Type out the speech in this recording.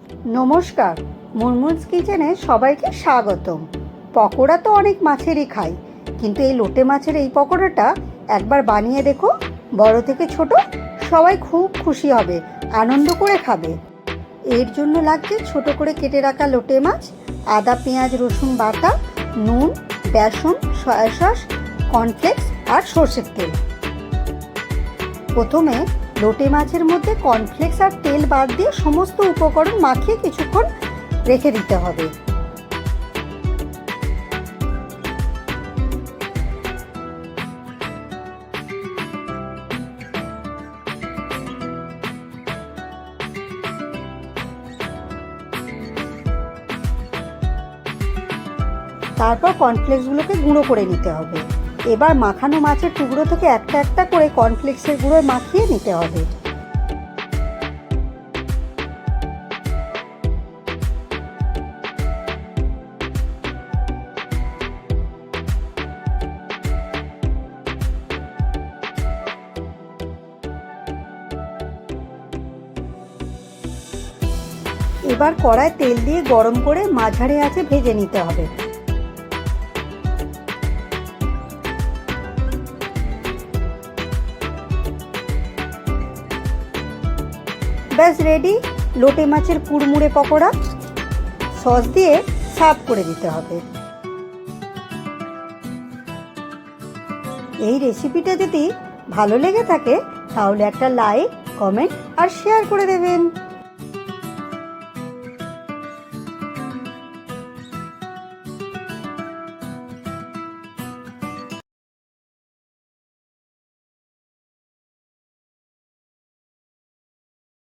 নমস্কার, মুনমুনস কিচেনে সবাইকে স্বাগতম। পকোড়া তো অনেক মাছেরই খাই, কিন্তু এই লোটে মাছের এই পকোড়াটা একবার বানিয়ে দেখো। বড় থেকে ছোট সবাই খুব খুশি হবে, আনন্দ করে খাবে। এর জন্য লাগছে ছোট করে কেটে রাখা লোটে মাছ, আদা পেঁয়াজ রসুন বাটা, নুন, বেসন, সয়া সস, কর্নফ্লেক্স আর সর্ষের তেল। প্রথমে লোটে মাছের মধ্যে কর্নফ্লেক্স আর তেল বাদ দিয়ে সমস্ত উপকরণ মাখিয়ে কিছুক্ষণ রেখে দিতে হবে। তারপর কর্নফ্লেক্সগুলোকে গুঁড়ো করে নিতে হবে। এবার মাখানো মাছের টুকরো থেকে একটা একটা করে কর্নফ্লেক্সের গুঁড়ো মাখিয়ে নিতে হবে। এবার কড়ায় তেল দিয়ে গরম করে মাঝারি আঁচে ভেজে নিতে হবে। ব্যাস রেডি লোটে মাছের কুড়মুড়ে পকোড়া। সস দিয়ে সার্ভ করে দিতে হবে। এই রেসিপিটা যদি ভালো লেগে থাকে তাহলে একটা লাইক, কমেন্ট আর শেয়ার করে দেবেন।